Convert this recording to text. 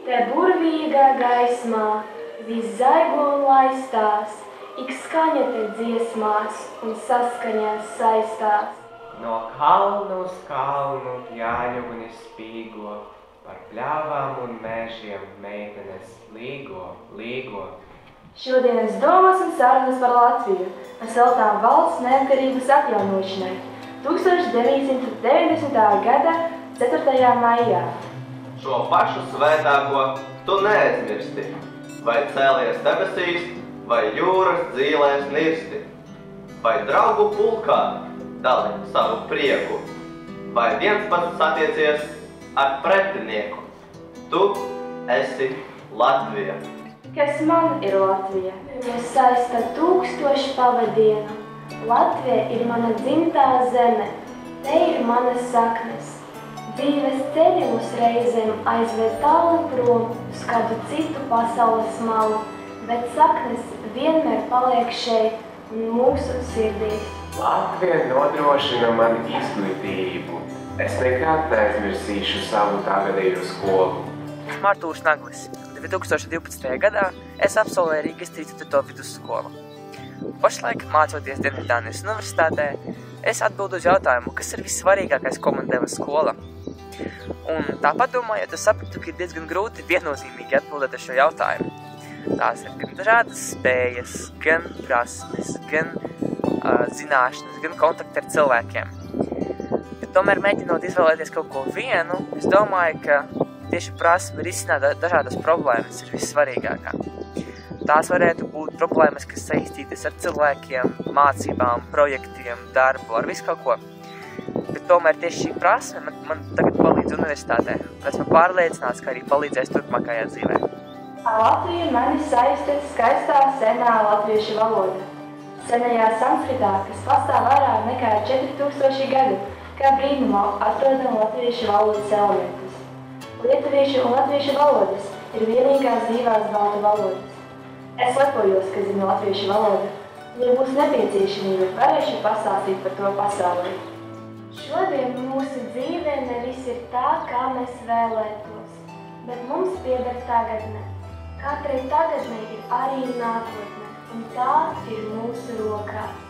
Te burvīgā gaismā, viss zaigo un laistās, ik skaņa te dziesmās un saskaņās saistās. No kalnu uz kalnu jāņugunis spīgo, par pļāvām un mēžiem meitenes līgo, līgo. Šodienas domas un sarunas par Latviju mēs veltām valsts neatkarības atjaunošanai 1990. gada 4. maijā. Šo pašu svētāko tu neaizmirsti, vai cēlies debesīs, vai jūras dzīlēs nirsti, vai draugu pulkā dali savu prieku, vai viens pats satiecies ar pretinieku. Tu esi Latvija. Kas man ir Latvija? Viņa saista 1000 pavadienu. Latvija ir mana dzimtā zeme, te ir manas saknes. Dzīves ceļi mūs reizēm aizved tālu prom uz kādu citu pasaules malu, bet saknes vienmēr paliek šeit un mūsu sirdīs. Latvija nodrošina man izglītību. Es nekad neaizmirsīšu savu tagadējo skolu. Artūrs Naglis. 2012. gadā es absolvēju Rīgas 34. vidusskolu. Pašlaik, mācoties Dienvidānijas universitātē, es atbildu uz jautājumu, kas ir vissvarīgākais, ko man deva skola. Un tāpat domājot, es sapratu, ka ir diezgan grūti viennozīmīgi atbildēt uz šo jautājumu. Tās ir gan dažādas spējas, gan prasmes, gan zināšanas, gan kontakti ar cilvēkiem. Bet tomēr mēģinot izvēlēties kaut ko vienu, es domāju, ka tieši prasme risināt dažādas problēmas ir vissvarīgākā. Tās varētu būt problēmas, kas saistītas ar cilvēkiem, mācībām, projektiem, darbu, ar visu kaut ko. Bet tomēr tieši šī prasme man tagad palīdz universitātē. Esmu pārliecināts, ka arī palīdzēs turpmākajā dzīvē. Ar Latviju mani saista skaistā senā latviešu valoda. Senajā sanskritā, kas pastāv vairāk nekā 4000 gadu, kā brīnumā atrodam latviešu valodas elementus. Lietuviešu un latviešu valodas ir vienīgās dzīvās baltu valodas. Es lepojos, ka zinu latviešu valodu. Ja būs nepieciešamība, varēšu pastāstīt par to pasaulē. Šodien mūsu dzīvē nevis ir tā, kā mēs vēlētos, bet mums pieder tagadne. Katrai tagadnei ir arī nākotne, un tā ir mūsu rokās.